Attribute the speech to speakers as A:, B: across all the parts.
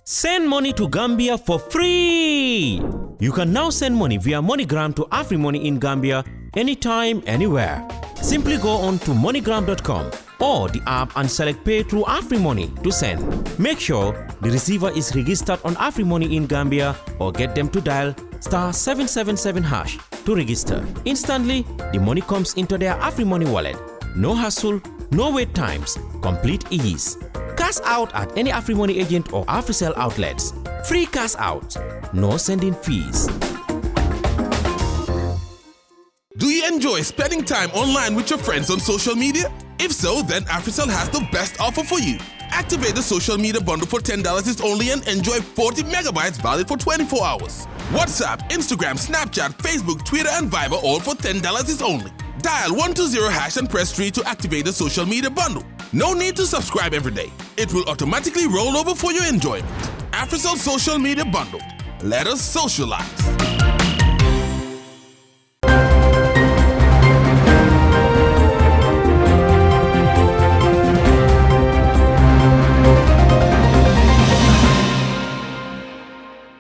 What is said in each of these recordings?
A: Send money to Gambia for free! You can now send money via MoneyGram to AfriMoney in Gambia anytime, anywhere. Simply go on to MoneyGram.com or the app and select Pay through AfriMoney to send. Make sure the receiver is registered on AfriMoney in Gambia or get them to dial *777# to register. Instantly, the money comes into their AfriMoney wallet. No hassle, no wait times, complete ease. Cash out at any AfriMoney agent or AfriCell outlets. Free cash out, no sending fees.
B: Do you enjoy spending time online with your friends on social media? If so, then AfriCell has the best offer for you. Activate the social media bundle for $10 is only and enjoy 40 megabytes valid for 24 hours. WhatsApp, Instagram, Snapchat, Facebook, Twitter, and Viber all for $10 is only. Dial 120# and press 3 to activate the social media bundle. No need to subscribe every day. It will automatically roll over for your enjoyment. AfriCell Social Media Bundle. Let us socialize.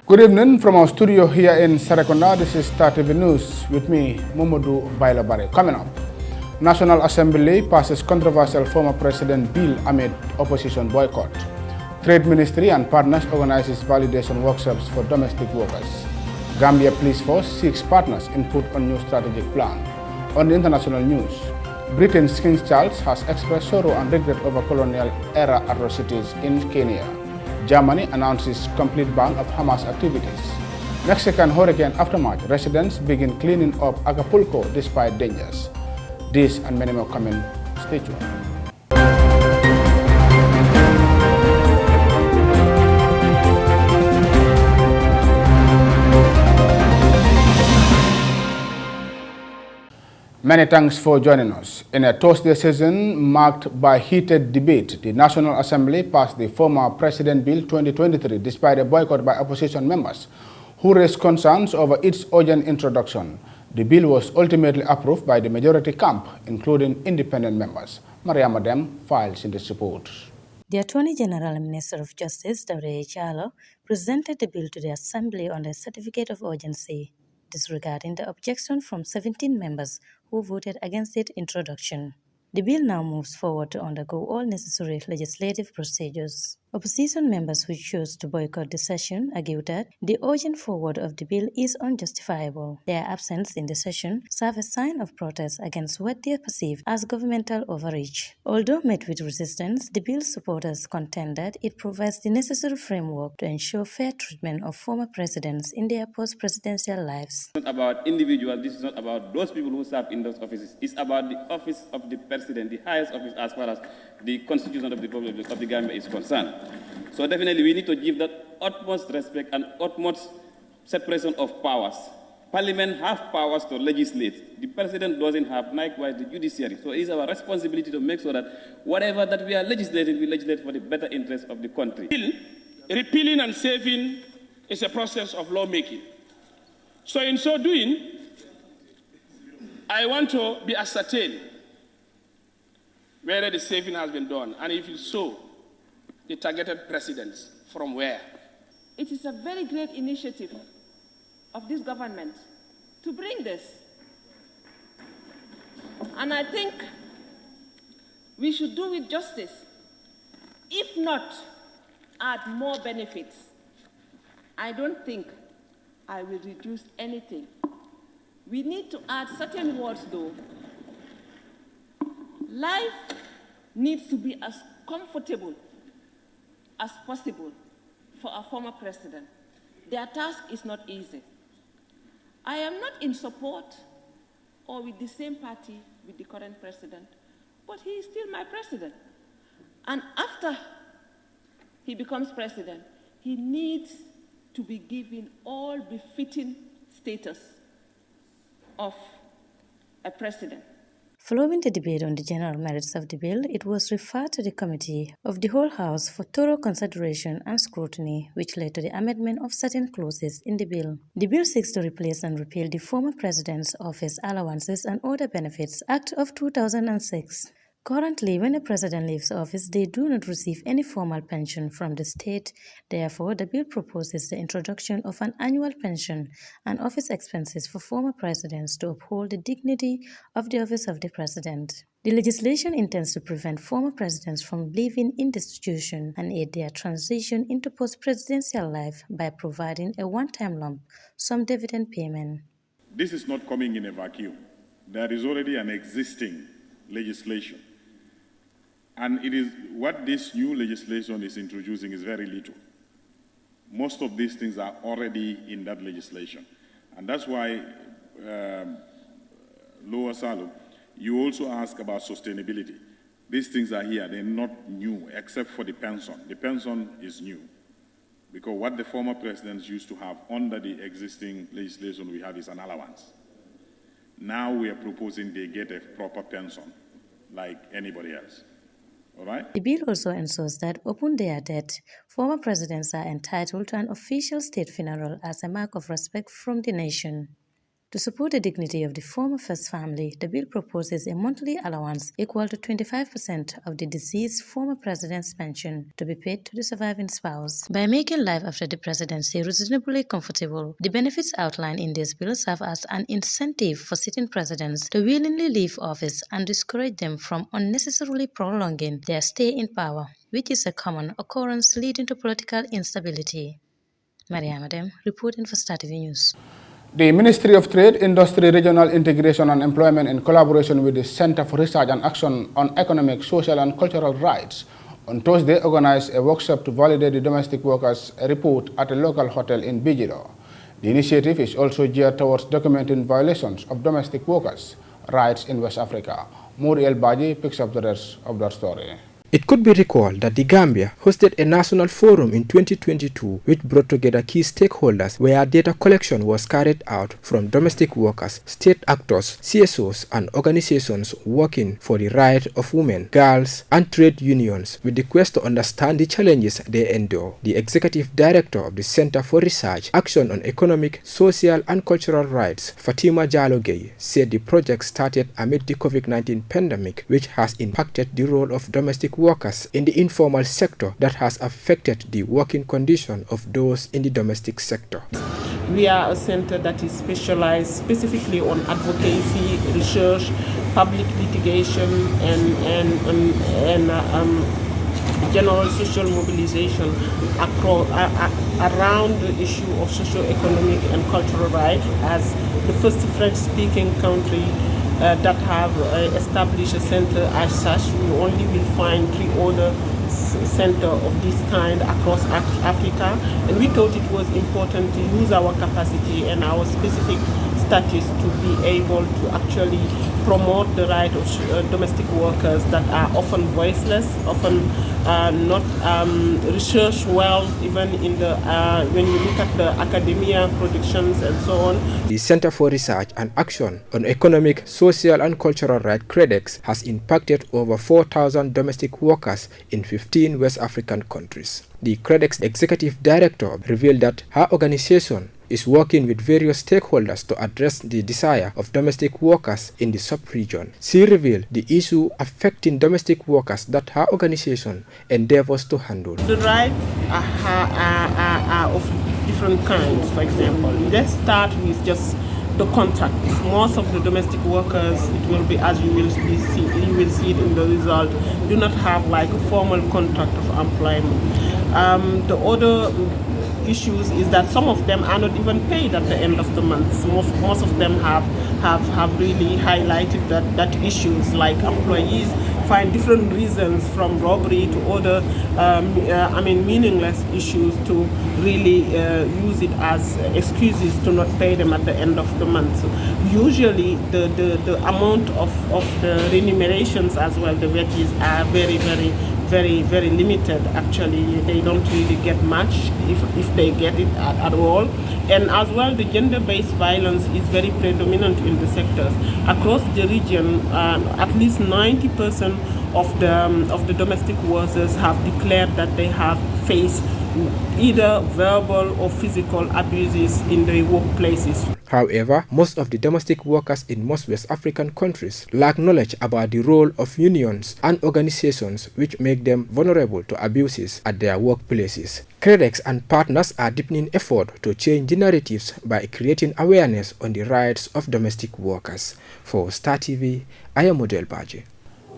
C: Good evening from our studio here in Serekunda. This is Star TV News with me, Momodu Bailabare. Coming up, National Assembly passes controversial former President bill amid opposition boycott. Trade Ministry and partners organizes validation workshops for domestic workers. Gambia Police Force seeks partners' input on new strategic plan. On the international news, Britain's King Charles has expressed sorrow and regret over colonial-era atrocities in Kenya. Germany announces complete ban of Hamas activities. Mexican hurricane aftermath, residents begin cleaning up Acapulco despite dangers. This and many more coming. Stay tuned. Many thanks for joining us. In a Thursday session marked by heated debate, the National Assembly passed the former President Bill 2023 despite a boycott by opposition members who raised concerns over its urgent introduction. The bill was ultimately approved by the majority camp, including independent members. Maria Madem files in this report.
D: The Attorney General and Minister of Justice, W. Chalo, presented the bill to the Assembly on a certificate of urgency, disregarding the objection from 17 members who voted against its introduction. The bill now moves forward to undergo all necessary legislative procedures. Opposition members who chose to boycott the session argued that the urgent forward of the bill is unjustifiable. Their absence in the session serves as a sign of protest against what they perceive as governmental overreach. Although met with resistance, the bill's supporters contend that it provides the necessary framework to ensure fair treatment of former presidents in their post-presidential lives.
E: It's not about individuals, this is not about those people who serve in those offices. It's about the office of the president, the highest office as far as the Constitution of the Republic of the Gambia is concerned. So definitely we need to give that utmost respect and utmost separation of powers. Parliament have powers to legislate. The president doesn't have, likewise the judiciary. So it is our responsibility to make sure that whatever that we are legislating, we legislate for the better interest of the country.
F: Repealing and saving is a process of lawmaking. So in so doing, I want to be ascertained whether the saving has been done, and if it's so, the targeted precedents from where.
G: It is a very great initiative of this government to bring this. And I think we should do it justice. If not, add more benefits. I don't think I will reduce anything. We need to add certain words though. Life needs to be as comfortable as possible for a former president. Their task is not easy. I am not in support or with the same party with the current president, but he is still my president. And after he becomes president, he needs to be given all befitting status of a president.
D: Following the debate on the general merits of the bill, it was referred to the Committee of the Whole House for thorough consideration and scrutiny, which led to the amendment of certain clauses in the bill. The bill seeks to replace and repeal the former President's Office Allowances and Other Benefits Act of 2006. Currently, when a president leaves office, they do not receive any formal pension from the state. Therefore, the bill proposes the introduction of an annual pension and office expenses for former presidents to uphold the dignity of the office of the president. The legislation intends to prevent former presidents from leaving in the institution and aid their transition into post-presidential life by providing a one-time lump sum dividend payment.
H: This is not coming in a vacuum. There is already an existing legislation. And it is what this new legislation is introducing is very little. Most of these things are already in that legislation. And that's why, Lower Salum, you also ask about sustainability. These things are here, they're not new, except for the pension. The pension is new. Because what the former presidents used to have under the existing legislation we have is an allowance. Now we are proposing they get a proper pension like anybody else. All right?
D: The bill also ensures that upon their death, former presidents are entitled to an official state funeral as a mark of respect from the nation. To support the dignity of the former first family, the bill proposes a monthly allowance equal to 25% of the deceased former president's pension to be paid to the surviving spouse. By making life after the presidency reasonably comfortable, the benefits outlined in this bill serve as an incentive for sitting presidents to willingly leave office and discourage them from unnecessarily prolonging their stay in power, which is a common occurrence leading to political instability. Mariam Adem, reporting for Star TV News.
C: The Ministry of Trade, Industry, Regional Integration and Employment, in collaboration with the Center for Research and Action on Economic, Social and Cultural Rights, on Thursday organized a workshop to validate the domestic workers' report at a local hotel in Bijido. The initiative is also geared towards documenting violations of domestic workers' rights in West Africa. Mouri El Baji picks up the rest of that story.
I: It could be recalled that the Gambia hosted a national forum in 2022 which brought together key stakeholders where data collection was carried out from domestic workers, state actors, CSOs and organizations working for the rights of women, girls and trade unions with the quest to understand the challenges they endure. The executive director of the Center for Research, Action on Economic, Social and Cultural Rights, Fatima Jalogay, said the project started amid the COVID-19 pandemic which has impacted the role of domestic workers in the informal sector that has affected the working condition of those in the domestic sector.
J: We are a center that is specialized specifically on advocacy, research, public litigation, and general social mobilization around the issue of socio-economic and cultural rights. As the first French-speaking country that have established a center as such, we only will find 3 other centers of this kind across Africa, and we thought it was important to use our capacity and our specific status to be able to actually promote the right of domestic workers that are often voiceless, often not researched well, even in the when you look at the academia predictions and so on.
I: The Center for Research and Action on Economic, Social and Cultural Rights (CREDEX) has impacted over 4,000 domestic workers in 15 West African countries. The CREDEX executive director revealed that her organization is working with various stakeholders to address the desire of domestic workers in the sub-region. She revealed the issue affecting domestic workers that her organization endeavors to handle.
J: The rights are of different kinds. For example, let's start with just the contract. Most of the domestic workers, it will be, as you will see it in the result, do not have like a formal contract of employment. The other issues is that some of them are not even paid at the end of the month. Most of them have really highlighted that issues, like employees find different reasons from robbery to other meaningless issues to really use it as excuses to not pay them at the end of the month. So usually the amount of the remunerations as well, the wages are very limited. Actually, they don't really get much if they get it at all. And as well, the gender-based violence is very predominant in the sectors. Across the region, at least 90% of the domestic workers have declared that they have faced either verbal or physical abuses in their workplaces.
I: However, most of the domestic workers in most West African countries lack knowledge about the role of unions and organizations, which make them vulnerable to abuses at their workplaces. CREDEX and partners are deepening effort to change the narratives by creating awareness on the rights of domestic workers. For Star TV, I am Model Baji.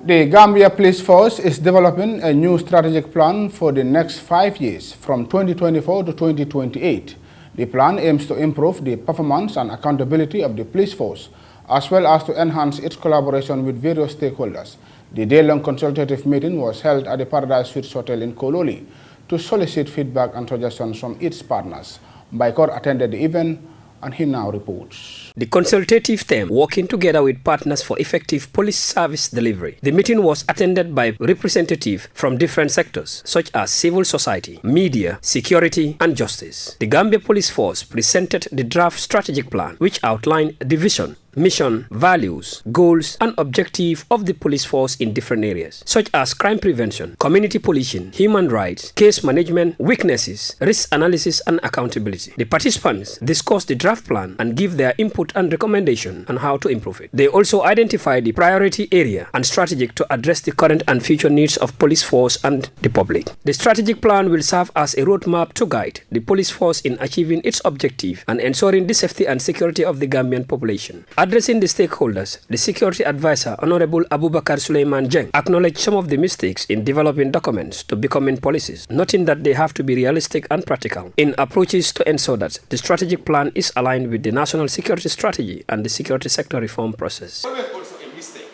C: The Gambia Police Force is developing a new strategic plan for the next 5 years, from 2024 to 2028. The plan aims to improve the performance and accountability of the police force, as well as to enhance its collaboration with various stakeholders. The day-long consultative meeting was held at the Paradise Suites Hotel in Kololi to solicit feedback and suggestions from its partners. Baikor attended the event, and he now reports.
K: The consultative team working together with partners for effective police service delivery. The meeting was attended by representatives from different sectors such as civil society, media, security, and justice. The Gambia Police Force presented the draft strategic plan, which outlined the vision, mission, values, goals, and objective of the police force in different areas, such as crime prevention, community policing, human rights, case management, weaknesses, risk analysis, and accountability. The participants discussed the draft plan and give their input and recommendation on how to improve it. They also identified the priority area and strategic to address the current and future needs of police force and the public. The strategic plan will serve as a roadmap to guide the police force in achieving its objective and ensuring the safety and security of the Gambian population. Addressing the stakeholders, the security advisor, Honorable Abubakar Suleiman Jeng, acknowledged some of the mistakes in developing documents to becoming policies, noting that they have to be realistic and practical in approaches to ensure that the strategic plan is aligned with the national security strategy and the security sector reform process.
L: Always also a mistake.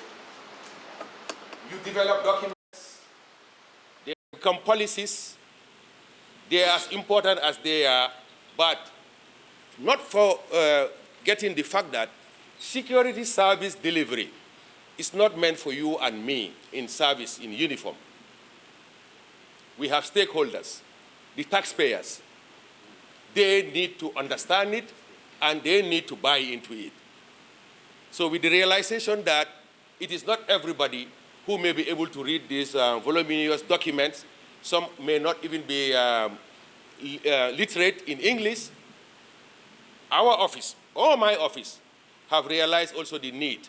L: You develop documents, they become policies, they are as important as they are, but not for getting the fact that security service delivery is not meant for you and me in service, in uniform. We have stakeholders, the taxpayers. They need to understand it and they need to buy into it. So with the realization that it is not everybody who may be able to read these voluminous documents, some may not even be literate in English, our office, or my office, have realized also the need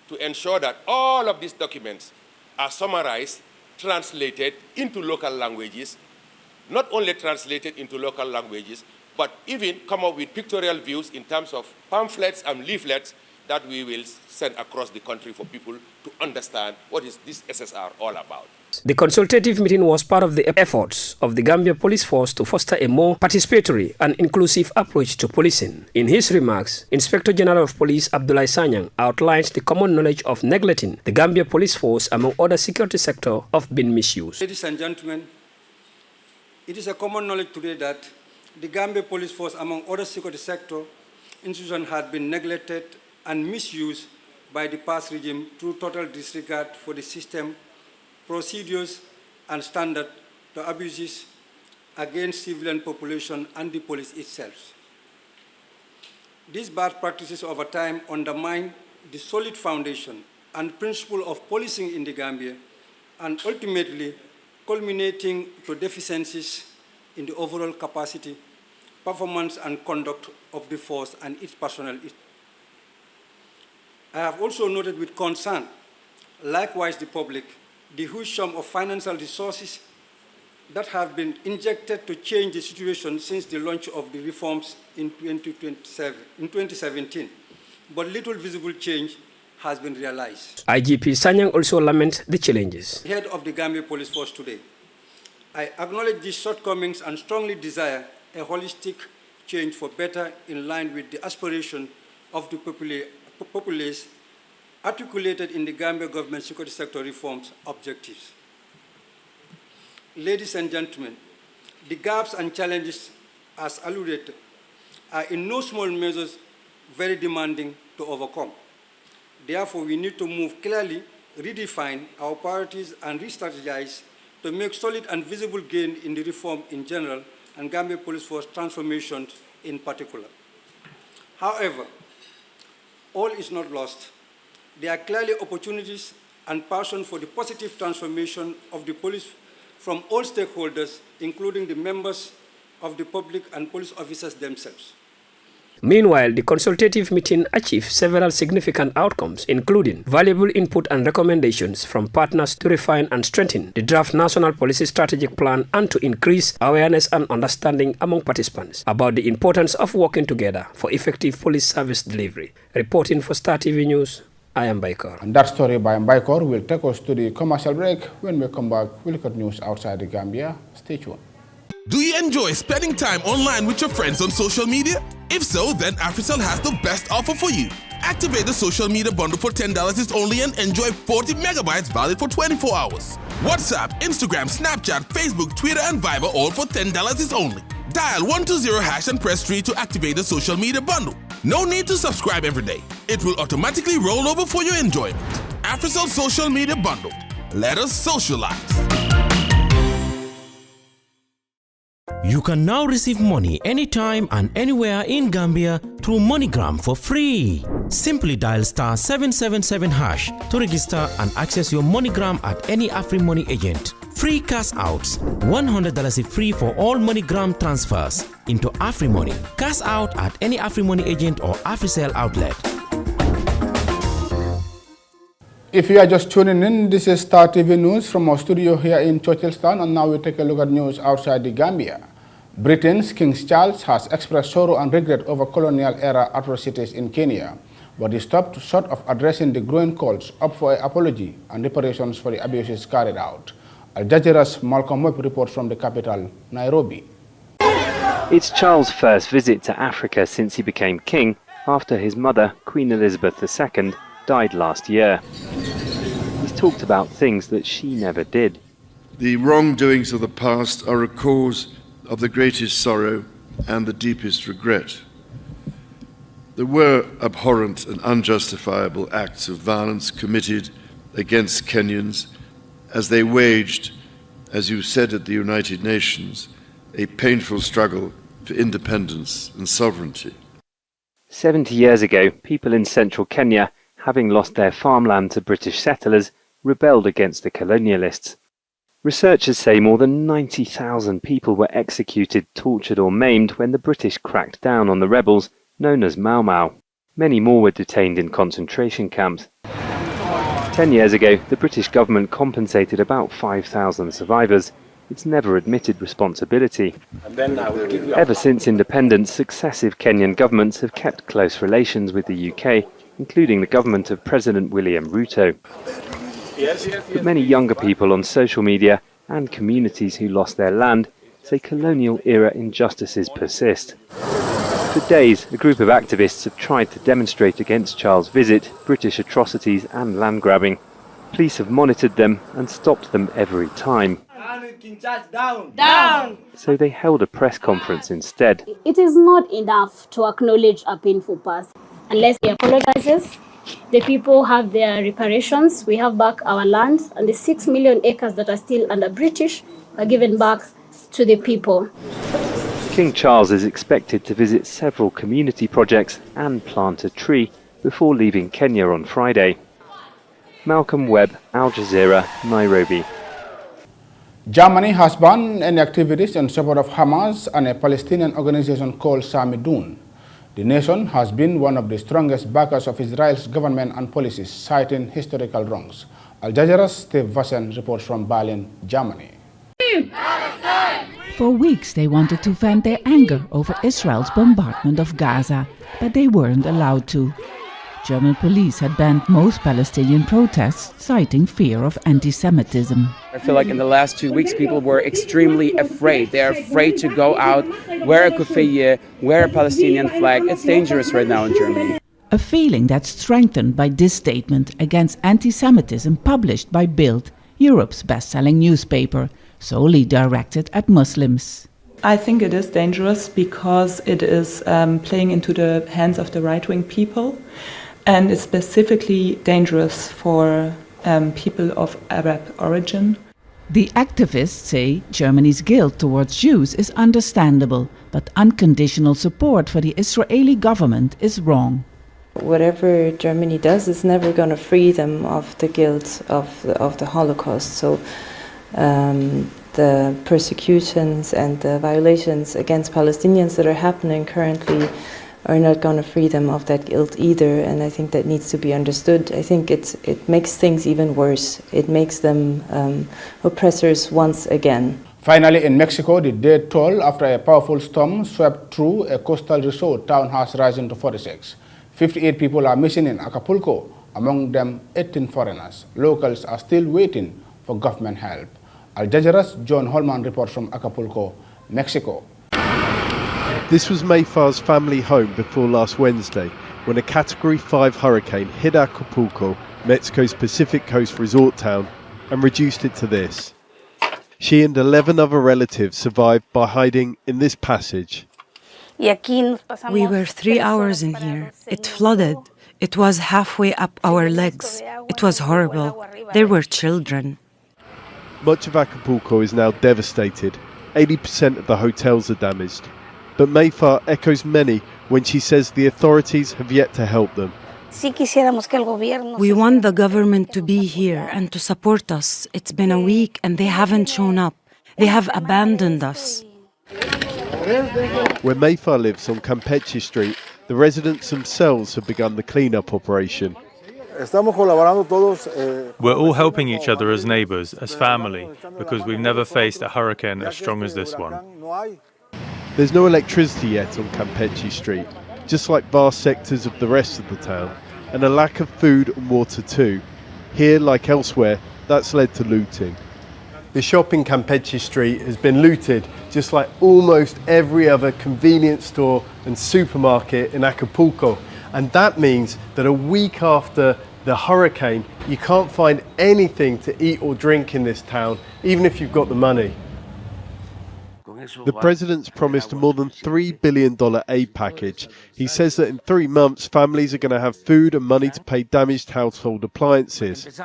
L: to ensure that all of these documents are summarized, translated into local languages, not only translated into local languages, but even come up with pictorial views in terms of pamphlets and leaflets that we will send across the country for people to understand what is this SSR all about.
K: The consultative meeting was part of the efforts of the Gambia Police Force to foster a more participatory and inclusive approach to policing. In his remarks, Inspector General of Police Abdoulaye Sanyang outlined the common knowledge of neglecting the Gambia Police Force among other security sectors of being misused.
M: Ladies and gentlemen, it is a common knowledge today that the Gambia Police Force among other security sector institutions had been neglected and misused by the past regime through total disregard for the system, procedures, and standards to abuses against civilian population and the police itself. These bad practices over time undermine the solid foundation and principle of policing in the Gambia and ultimately culminating to deficiencies in the overall capacity, performance, and conduct of the force and its personnel. I have also noted with concern, likewise the public, the huge sum of financial resources that have been injected to change the situation since the launch of the reforms in 2017. But little visible change has been realized.
K: IGP Sanyang also laments the challenges.
M: Head of the Gambia Police Force today, I acknowledge these shortcomings and strongly desire a holistic change for better in line with the aspiration of the populace articulated in the Gambia government security sector reforms objectives. Ladies and gentlemen, the gaps and challenges as alluded are in no small measures very demanding to overcome. Therefore, we need to move clearly, redefine our priorities and re-strategize to make solid and visible gain in the reform in general and Gambia Police Force transformation in particular. However, all is not lost. There are clearly opportunities and passion for the positive transformation of the police from all stakeholders, including the members of the public and police officers themselves.
K: Meanwhile, the consultative meeting achieved several significant outcomes, including valuable input and recommendations from partners to refine and strengthen the draft National Policy Strategic Plan and to increase awareness and understanding among participants about the importance of working together for effective police service delivery. Reporting for Star TV News, I am Baikor.
C: And that story by Baikor will take us to the commercial break. When we come back, we'll look at news outside the Gambia. Stay tuned.
B: Do you enjoy spending time online with your friends on social media? If so, then AfriCell has the best offer for you. Activate the social media bundle for $10 is only and enjoy 40 megabytes valid for 24 hours. WhatsApp, Instagram, Snapchat, Facebook, Twitter, and Viber all for $10 is only. Dial 120# and press 3 to activate the social media bundle. No need to subscribe every day. It will automatically roll over for your enjoyment. AfriCell Social Media Bundle. Let us socialize.
A: You can now receive money anytime and anywhere in Gambia through MoneyGram for free. Simply dial *777# to register and access your MoneyGram at any AfriMoney agent. Free cash outs, $100 free for all MoneyGram transfers into AfriMoney. Cash out at any AfriMoney agent or AfriCell outlet.
C: If you are just tuning in, this is Star TV News from our studio here in Churchillstown, and now we take a look at news outside the Gambia. Britain's King Charles has expressed sorrow and regret over colonial-era atrocities in Kenya, but he stopped short of addressing the growing calls up for an apology and reparations for the abuses carried out. Al Jazeera's Malcolm Webb reports from the capital, Nairobi.
N: It's Charles' first visit to Africa since he became king after his mother, Queen Elizabeth II, died last year. He's talked about things that she never did.
O: The wrongdoings of the past are a cause of the greatest sorrow and the deepest regret. There were abhorrent and unjustifiable acts of violence committed against Kenyans as they waged, as you said at the United Nations, a painful struggle for independence and sovereignty.
N: 70 years ago, people in central Kenya, having lost their farmland to British settlers, rebelled against the colonialists. Researchers say more than 90,000 people were executed, tortured or maimed when the British cracked down on the rebels, known as Mau Mau. Many more were detained in concentration camps. 10 years ago, the British government compensated about 5,000 survivors. It's never admitted responsibility. Ever since independence, successive Kenyan governments have kept close relations with the UK, including the government of President William Ruto. But many younger people on social media and communities who lost their land say colonial-era injustices persist. For days, a group of activists have tried to demonstrate against Charles' visit, British atrocities and land grabbing. Police have monitored them and stopped them every time.
P: Down!
N: So they held a press conference instead.
P: It is not enough to acknowledge a painful past. Unless he apologizes, the people have their reparations, we have back our land, and the 6 million acres that are still under British are given back to the people.
N: King Charles is expected to visit several community projects and plant a tree before leaving Kenya on Friday. Malcolm Webb, Al Jazeera, Nairobi.
C: Germany has banned any activities in support of Hamas and a Palestinian organization called Samidun. The nation has been one of the strongest backers of Israel's government and policies, citing historical wrongs. Al Jazeera's Steve Vassen reports from Berlin, Germany.
Q: For weeks, they wanted to vent their anger over Israel's bombardment of Gaza, but they weren't allowed to. German police had banned most Palestinian protests, citing fear of anti-Semitism.
R: I feel like in the last 2 weeks, people were extremely afraid. They're afraid to go out, wear a kufiyeh, wear a Palestinian flag. It's dangerous right now in Germany.
Q: A feeling that's strengthened by this statement against anti-Semitism published by Bild, Europe's best-selling newspaper, solely directed at Muslims.
S: I think it is dangerous because it is playing into the hands of the right-wing people, and it's specifically dangerous for people of Arab origin.
Q: The activists say Germany's guilt towards Jews is understandable, but unconditional support for the Israeli government is wrong.
T: Whatever Germany does is never going to free them of the guilt of the Holocaust. So the persecutions and the violations against Palestinians that are happening currently are not going to free them of that guilt either, and I think that needs to be understood. I think it makes things even worse. It makes them oppressors once again.
C: Finally, in Mexico, the death toll after a powerful storm swept through a coastal resort town has risen to 46. 58 people are missing in Acapulco, among them 18 foreigners. Locals are still waiting for government help. Al Jazeera's John Holman reports from Acapulco, Mexico.
U: This was Mayfar's family home before last Wednesday, when a Category 5 hurricane hit Acapulco, Mexico's Pacific Coast resort town, and reduced it to this. She and 11 other relatives survived by hiding in this passage.
V: We were 3 hours in here. It flooded. It was halfway up our legs. It was horrible. There were children.
U: Much of Acapulco is now devastated. 80% of the hotels are damaged. But Mayfar echoes many when she says the authorities have yet to help them.
V: We want the government to be here and to support us. It's been a week and they haven't shown up. They have abandoned us.
U: Where Mayfar lives on Campeche Street, the residents themselves have begun the clean-up operation.
W: We're all helping each other as neighbours, as family, because we've never faced a hurricane as strong as this one.
U: There's no electricity yet on Campeche Street, just like vast sectors of the rest of the town, and a lack of food and water too. Here, like elsewhere, that's led to looting. The shop in Campeche Street has been looted, just like almost every other convenience store and supermarket in Acapulco. And that means that a week after the hurricane, you can't find anything to eat or drink in this town, even if you've got the money. The president's promised a more than $3 billion aid package. He says that in 3 months, families are going to have food and money to pay damaged household appliances.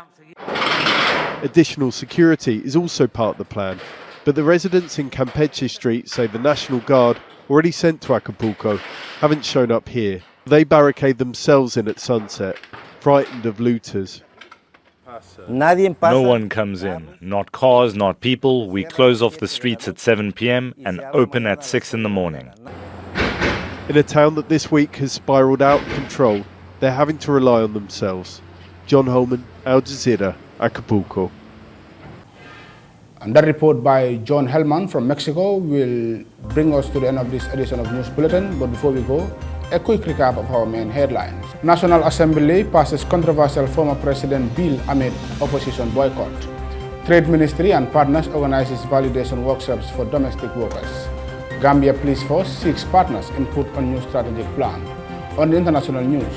U: Additional security is also part of the plan, but the residents in Campeche Street say the National Guard, already sent to Acapulco, haven't shown up here. They barricade themselves in at sunset, frightened of looters.
X: No one comes in, not cars, not people. We close off the streets at 7 p.m. and open at 6 in the morning.
U: In a town that this week has spiraled out of control, they're having to rely on themselves. John Holman, Al Jazeera, Acapulco.
C: And that report by John Hellman from Mexico will bring us to the end of this edition of News Bulletin. But before we go, a quick recap of our main headlines. National Assembly passes controversial former President bill amid opposition boycott. Trade Ministry and partners organizes validation workshops for domestic workers. Gambia Police Force seeks partners' input on new strategic plan. On the international news,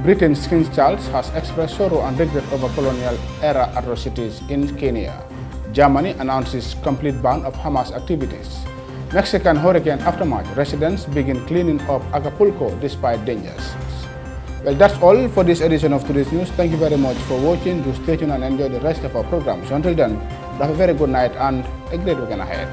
C: Britain's King Charles has expressed sorrow and regret over colonial-era atrocities in Kenya. Germany announces complete ban of Hamas activities. Mexican hurricane aftermath, residents begin cleaning up Acapulco despite dangers. Well, that's all for this edition of Today's News. Thank you very much for watching. Do stay tuned and enjoy the rest of our programs. Until then, have a very good night and a great weekend ahead.